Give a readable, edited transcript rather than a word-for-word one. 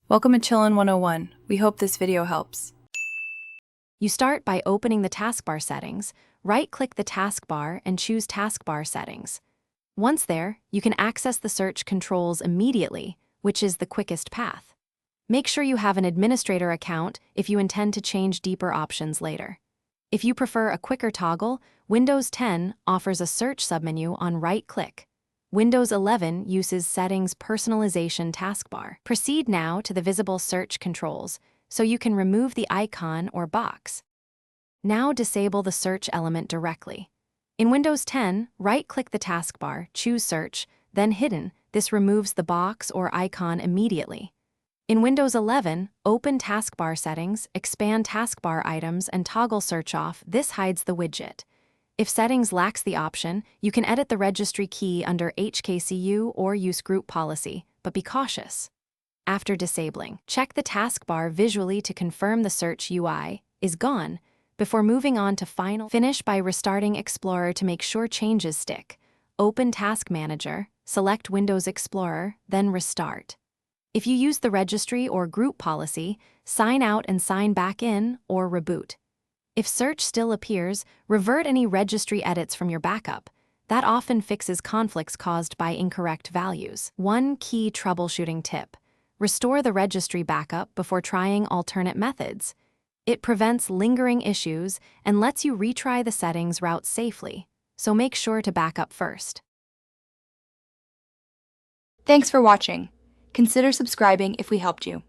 Welcome to Chillin' 101. We hope this video helps. You start by opening the taskbar settings, right-click the taskbar and choose Taskbar Settings. Once there, you can access the search controls immediately, which is the quickest path. Make sure you have an administrator account if you intend to change deeper options later. If you prefer a quicker toggle, Windows 10 offers a search submenu on right-click. Windows 11 uses Settings Personalization taskbar. Proceed now to the visible search controls, so you can remove the icon or box. Now disable the search element directly. In Windows 10, right-click the taskbar, choose Search, then Hidden. This removes the box or icon immediately. In Windows 11, open Taskbar Settings, expand taskbar items, and toggle Search off. This hides the widget. If Settings lacks the option, you can edit the registry key under HKCU or use Group Policy, but be cautious. After disabling, check the taskbar visually to confirm the search UI is gone before moving on to Finish by restarting Explorer to make sure changes stick. Open Task Manager, select Windows Explorer, then restart. If you use the registry or group policy, sign out and sign back in or reboot. If search still appears, revert any registry edits from your backup. That often fixes conflicts caused by incorrect values. One key troubleshooting tip: restore the registry backup before trying alternate methods. It prevents lingering issues and lets you retry the settings route safely, so make sure to back up first. Thanks for watching. Consider subscribing if we helped you.